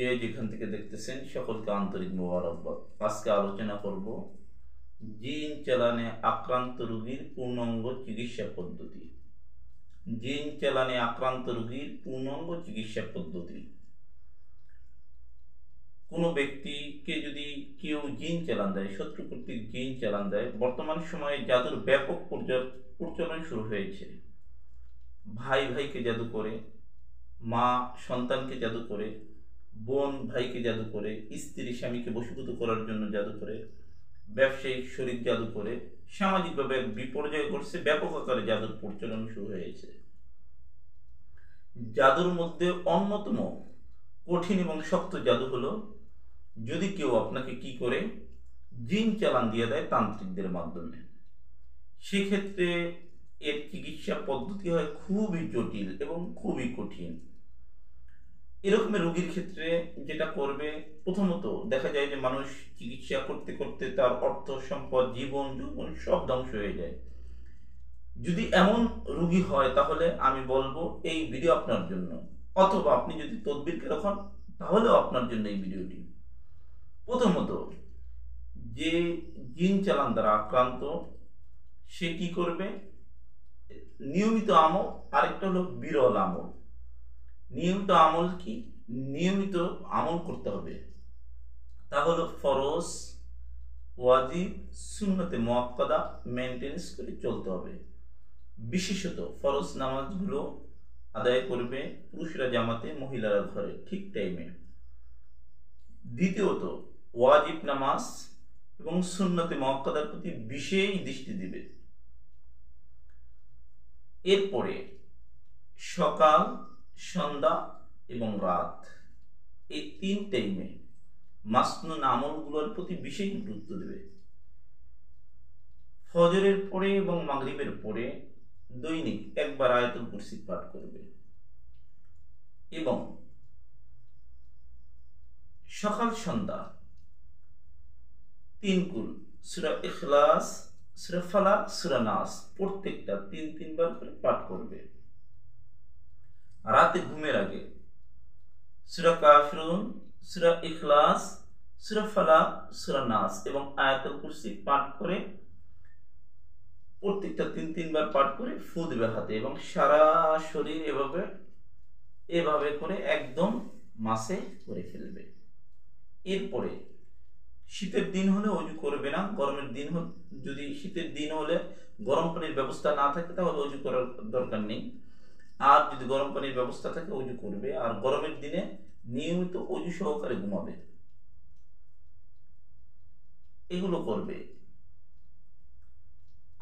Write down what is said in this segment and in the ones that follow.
যে যেখান থেকে দেখতেছেন সকলকে আন্তরিক মোবারকবাদ। আজকে আলোচনা করব জিন চালানে আক্রান্ত রোগীর পূর্ণাঙ্গ চিকিৎসা পদ্ধতি। জিন চালানে আক্রান্ত রোগীর পূর্ণাঙ্গ চিকিৎসা পদ্ধতি। কোনো ব্যক্তিকে যদি কেউ জিন চালান দেয়, শত্রু কর্তৃক জিন চালান দেয়, বর্তমান সময়ে জাদুর ব্যাপক প্রচলন শুরু হয়েছে। ভাই ভাইকে জাদু করে, মা সন্তানকে জাদু করে, বোন ভাইকে জাদু করে, স্ত্রী স্বামীকে বশীভূত করার জন্য জাদু করে, ব্যবসায়িক শরীর জাদু করে, সামাজিকভাবে বিপর্যয় করছে। ব্যাপক আকারে জাদুর প্রচলন শুরু হয়েছে। জাদুর মধ্যে অন্যতম কঠিন এবং শক্ত জাদু হলো যদি কেউ আপনাকে কি করে জিন চালান দিয়ে দেয় তান্ত্রিকদের মাধ্যমে। সেক্ষেত্রে এর চিকিৎসা পদ্ধতি হয় খুবই জটিল এবং খুবই কঠিন। এরকমের রোগীর ক্ষেত্রে যেটা করবে, প্রথমত দেখা যায় যে মানুষ চিকিৎসা করতে করতে তার অর্থ সম্পদ, জীবন যৌবন সব ধ্বংস হয়ে যায়। যদি এমন রোগী হয় তাহলে আমি বলবো এই ভিডিও আপনার জন্য, অথবা আপনি যদি তদবিরকারক হন তাহলেও আপনার জন্য এই ভিডিওটি। প্রথমত, যে জিন চালান দ্বারা আক্রান্ত সে কি করবে? নিয়মিত আমল, আরেকটা হলো বিরল আমল। নিয়মিত আমল কি? নিয়মিত আমল করতে হবে। তা হলো ফরজ, ওয়াজিব, সুন্নতে মুআক্কাদা মেনটেন্স করে চলতে হবে। বিশেষত ফরজ নামাজগুলো আদায় করবে পুরুষরা জামাতে, মহিলারা ঘরে, ঠিক টাইমে। দ্বিতীয়ত, ওয়াজিব নামাজ এবং সুন্নতে মুআক্কাদার প্রতি বিশেষ দৃষ্টি দিবে। এরপরে সকাল, সন্ধ্যা এবং রাত, এই 3 টাইমে মাসনুন আমলগুলোর প্রতি বিশেষ গুরুত্ব দেবে। ফজরের পরে এবং মাগরিবের পরে দৈনিক একবার আয়াতুল কুরসি পাঠ করবে এবং সকাল সন্ধ্যা 3 কুল সূরা ইখলাস, সূরা ফালাক, সূরা নাস প্রত্যেকটা 3 বার করে পাঠ করবে। রাতে ঘুমের আগে সূরা কাফিরুন, সূরা ইখলাস, সূরা ফালাক, সূরা নাস এবং আয়াতুল কুরসি পাঠ করে প্রত্যেকটা 3 বার পাঠ করে ফু দিবে হাতে এবং সারা শরীর এভাবে করে একদম মাসে করে ফেলবে। এরপরে শীতের দিন হলে অজু করবে না। গরমের দিন যদি শীতের দিন হলে গরম পানির ব্যবস্থা না থাকে তাহলে অজু করার দরকার নেই। আর যদি গরম পানির ব্যবস্থা থাকে অজু করবে। আর গরমের দিনে নিয়মিত অজু সহকারে ঘুমাবে। এগুলো করবে।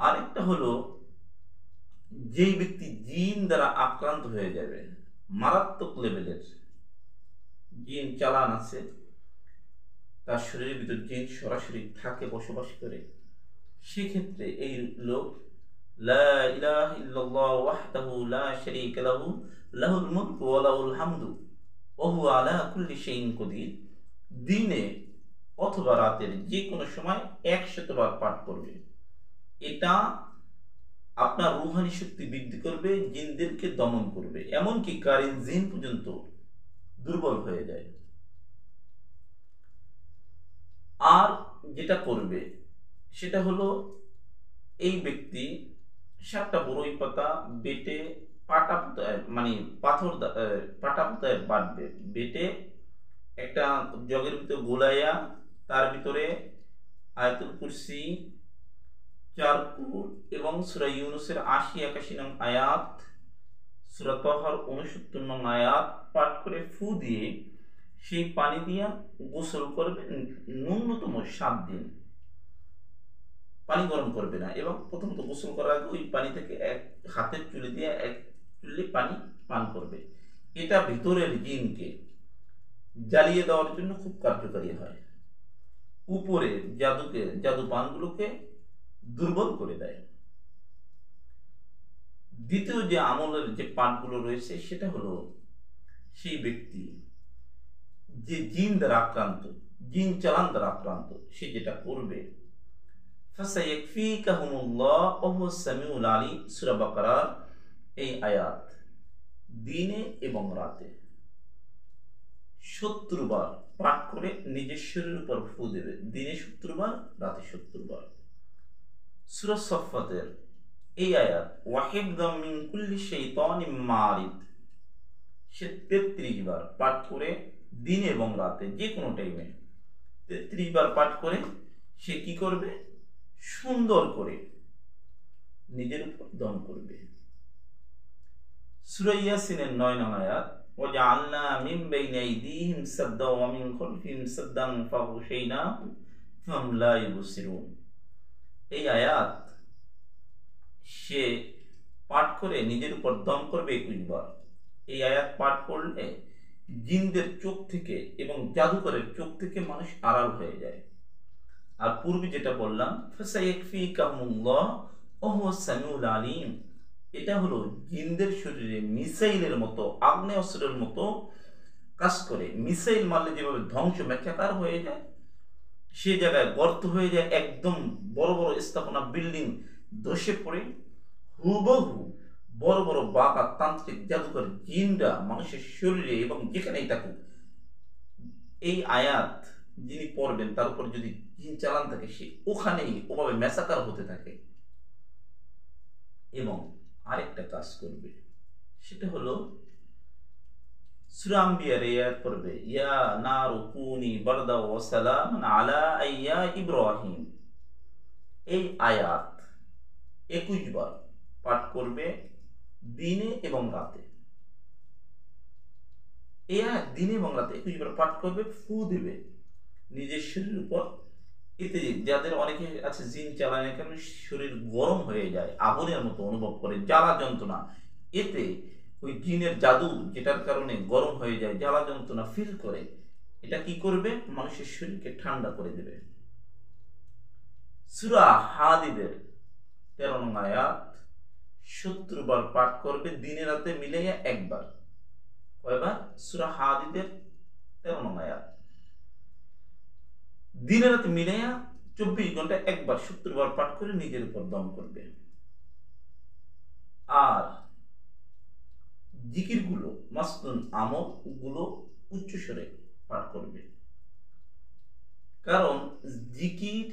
আরেকটা হলো, যেই ব্যক্তি জিন দ্বারা আক্রান্ত হয়ে যাবে, মারাত্মক লেভেলের জিন চালান আছে, তার শরীরের ভিতর জিন সরাসরি থাকে, বসবাস করে, সেক্ষেত্রে এই লোক লা ইলাহা ইল্লাল্লাহ ওয়াহদাহু লা শারীকা লাহু লাহুল মুলকু ওয়া লাহুল হামদু ওয়া হুয়া আলা কুল্লি শাইইন কাদির দিনে অথবা রাতের যে কোনো সময় 100 বার পাঠ করবে। এটা আপনার রূহানি শক্তি বৃদ্ধি করবে, জিনদেরকে দমন করবে, এমনকি কারিন জিন পর্যন্ত দুর্বল হয়ে যায়। আর যেটা করবে সেটা হলো, এই ব্যক্তি 7টা বড়ই পাতা বেটে পাটা পুতায়, মানে পাটা পুতায় বাটবে। বেটে একটা জগের ভিতরে গোলাইয়া তার ভিতরে আয়াতুল কুরসি 4 কুল এবং সূরা ইউনূসের 80-81 নং আয়াত, সূরা তাহার 69 নং আয়াত পাঠ করে ফু দিয়ে সেই পানি দিয়া গোসল করবে ন্যূনতম 7 দিন। পানি গরম করবে না এবং প্রথমত গোসল করার আগে ওই পানি থেকে এক হাতের চুলি দিয়ে 1 চুল্লি পানি পান করবে। এটা ভিতরের জিনকে জ্বালিয়ে দেওয়ার জন্য খুব কার্যকারী হয়। উপরে জাদু পানগুলোকে দুর্বল করে দেয়। দ্বিতীয় যে আমলের যে পাঠগুলো রয়েছে সেটা হলো, সেই ব্যক্তি যে জিন দ্বারা আক্রান্ত, জিন চালান দ্বারা আক্রান্ত, সে যেটা করবে, ফাসায়াকফিকাহুমুল্লাহ ওয়া হুয়াস সামিউল আলিম, সূরা বাকারার এই আয়াত দিনে এবং রাতে 70 বার পাঠ করে নিজের শরীরের উপর ফু দেবে, দিনে 70 বার, রাতে 70 বার। সূরা সফফাতের এই আয়াত ওয়াহিবদাম মিন কুল্লি শাইতানিম মারিদ, সে 33 বার পাঠ করে দিনে এবং রাতে যে কোনো টাইমে 33 বার পাঠ করে সে কি করবে? সুন্দর করে নিজের উপর দম করবে। সূরা ইয়াসিনের 9 নং আয়াত ওয়াজআলনা মিন বাইনি আইদিহিম সাদ্দা ওয়া মিন খালফিহিম সাদ্দান ফাগশাইনাহুম ফাহুম লা ইউবসিরুন। এই আয়াত সে পাঠ করে নিজের উপর দম করবে 21 বার। এই আয়াত পাঠ করলে জিনদের চোখ থেকে এবং জাদুকরের চোখ থেকে মানুষ আড়াল হয়ে যায়। আর পূর্বে যেটা বললাম ফাসায়াকফিকাহুমুল্লাহ ওয়া হুয়াস সামিউল আলিম, এটা হলো জিনদের শরীরে মিসাইলের মতো, আগ্নেয়াস্ত্রের মতো কাজ করে। মিসাইল মারলে যেভাবে ধ্বংস মেচাকার হয়ে যায়, সে জায়গায় গর্ত হয়ে যায়, একদম বড় বড় স্থাপনা বিল্ডিং ধসে পড়ে, হুবহু বড় বড় বাঁকা তান্ত্রিক জাদুকর জিনরা মানুষের শরীরে এবং যেখানেই থাকুক, এই আয়াত যিনি পড়বেন তার উপর যদি জিন চালান থাকে, সে ওখানেই ওভাবে মেসাকার হতে থাকে। এবং আরেকটা কাজ করবে, সেটা হলো সূরা আম্বিয়ার এই আয়াত পড়বে ইয়া নারু কুনি বারদা ওয়া সালামান আলা আইয়া ইব্রাহিম। এই আয়াত 21 বার পাঠ করবে দিনে এবং রাতে। এই আয়াত দিনে এবং রাতে 21 বার পাঠ করবে, ফু দিবে নিজের শরীরের উপর। এতে যাদের অনেকে আছে জিন চালানোর কারণে শরীর গরম হয়ে যায়, আগুনের মতো অনুভব করে, জ্বালা যন্ত্রণা, এতে ওই জিনের জাদু যেটার কারণে গরম হয়ে যায়, জ্বালা যন্ত্রণা ফিল করে, এটা কি করবে? মানুষের শরীরকে ঠান্ডা করে দেবে। সূরা হাদীদের 13 নং আয়াত 70 বার পাঠ করবে দিনে রাতে মিলাইয়া একবার। কয়বার? সূরা হাদীদের 13 নং আয়াত দিনে রাতে মিলাইয়া 24 ঘন্টায় একবার 70 বার পাঠ করে নিজের উপর দম করবে। আর জিকির গুলো, মাসনুন আমল গুলো উচ্চস্বরে পাঠ করবে, কারণ জিকির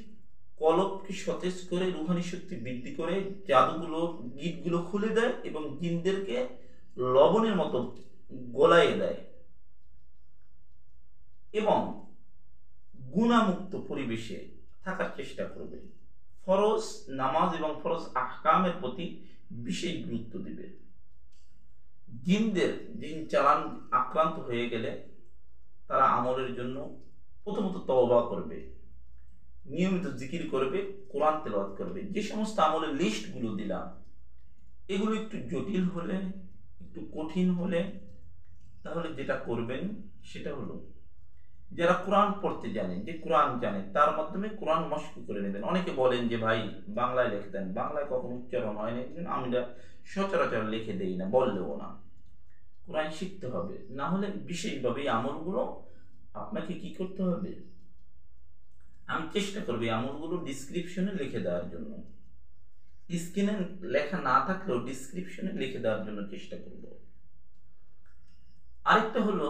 কলবকে সতেজ করে, রুহানি শক্তি বৃদ্ধি করে, জাদুগুলো গিটগুলো খুলে দেয় এবং জিনদেরকে লবণের মতো গলাইয়ে দেয় এবং গুণামুক্ত পরিবেশে থাকার চেষ্টা করবে। ফরজ নামাজ এবং ফরজ আহকামের প্রতি বিশেষ গুরুত্ব দিবে। জিনদের জিন চালান আক্রান্ত হয়ে গেলে তারা আমলের জন্য প্রথমত তওবা করবে, নিয়মিত জিকির করবে, কোরআন তেলাওয়াত করবে। যে সমস্ত আমলের লিস্টগুলো দিলাম, এগুলো একটু জটিল হলে, একটু কঠিন হলে, তাহলে যেটা করবেন সেটা হলো যারা কোরআন পড়তে জানেন, যে কোরআন জানে, তার মাধ্যমে কোরআন মস্ক করে নেবেন। অনেকে বলেন যে ভাই বাংলায় লিখে দেন, বাংলায় কখনো উচ্চারণ হয় না, আমি সচরাচর লিখে দেই না, বললেও না। কোরআন শিখতে হবে, না হলে বিশেষভাবে এই আমলগুলো আপনাকে কি করতে হবে, আমি চেষ্টা করবো এই আমলগুলো ডিসক্রিপশনে লিখে দেওয়ার জন্য। স্ক্রিনে লেখা না থাকলেও ডিসক্রিপশনে লিখে দেওয়ার জন্য চেষ্টা করব। আরেকটা হলো,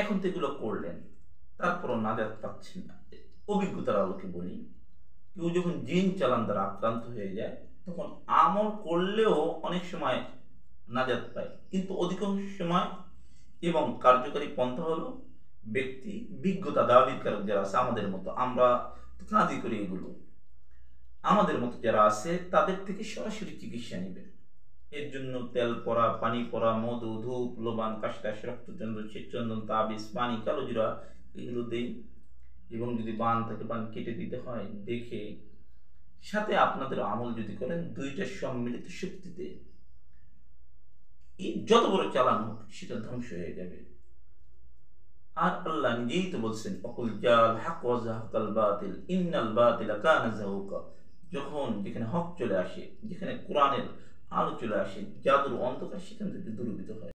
এখন তো এগুলো করলেন, তারপরও নাজাত পাচ্ছেন না, অভিজ্ঞতার আলোকে বলি, কেউ যখন জিন চালান দ্বারা আক্রান্ত হয়ে যায়, তখন আমল করলেও অনেক সময় নাজাত পায়, কিন্তু অধিকাংশ সময় এবং কার্যকারী পন্থা হলো ব্যক্তি বিজ্ঞতা দাবিকারক যারা আছে, আমাদের মতো, আমরা কাজই করি এগুলো, আমাদের মতো যারা আছে তাদের থেকে সরাসরি চিকিৎসা নেবে। এর জন্য তেল পরা, পানি পরা, মধু, ধূপ, লোবান, কাশটাস, রক্তচন্দ্র, শ্বেতচন্দন, তাবিজ, পানি, কালোজিরা, এগুলো দেই। এবং যদি বান থাকে বান কেটে দিতে হয় দেখে, সাথে আপনাদের আমল যদি করেন, দুইটার সম্মিলিত শক্তিতে এই যত বড় চালান হোক সেটা ধ্বংস হয়ে যাবে। আর আল্লাহ নিজেই তো বলছেন অকুল জাল হক ওয়া যাহাকাল বাতিল ইন্নাল বাতিলা কানা যাহুকা। যখন যেখানে হক চলে আসে, যেখানে কোরআনের আলো চলে আসে, জাদুর অন্ধকার সেখান থেকে দূরীভূত হয়।